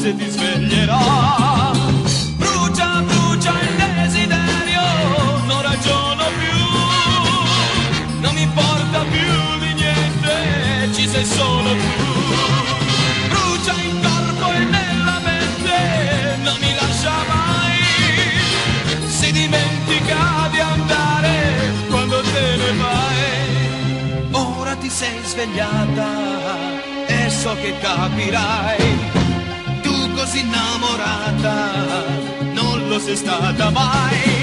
forse ti sveglierà. Brucia, brucia il desiderio, non ragiono più, non mi importa più di niente, ci sei solo tu. Brucia in corpo e nella mente, non mi lascia mai, si dimentica di andare quando te ne vai. Ora ti sei svegliata e so che capirai, tu così innamorata non lo sei stata mai.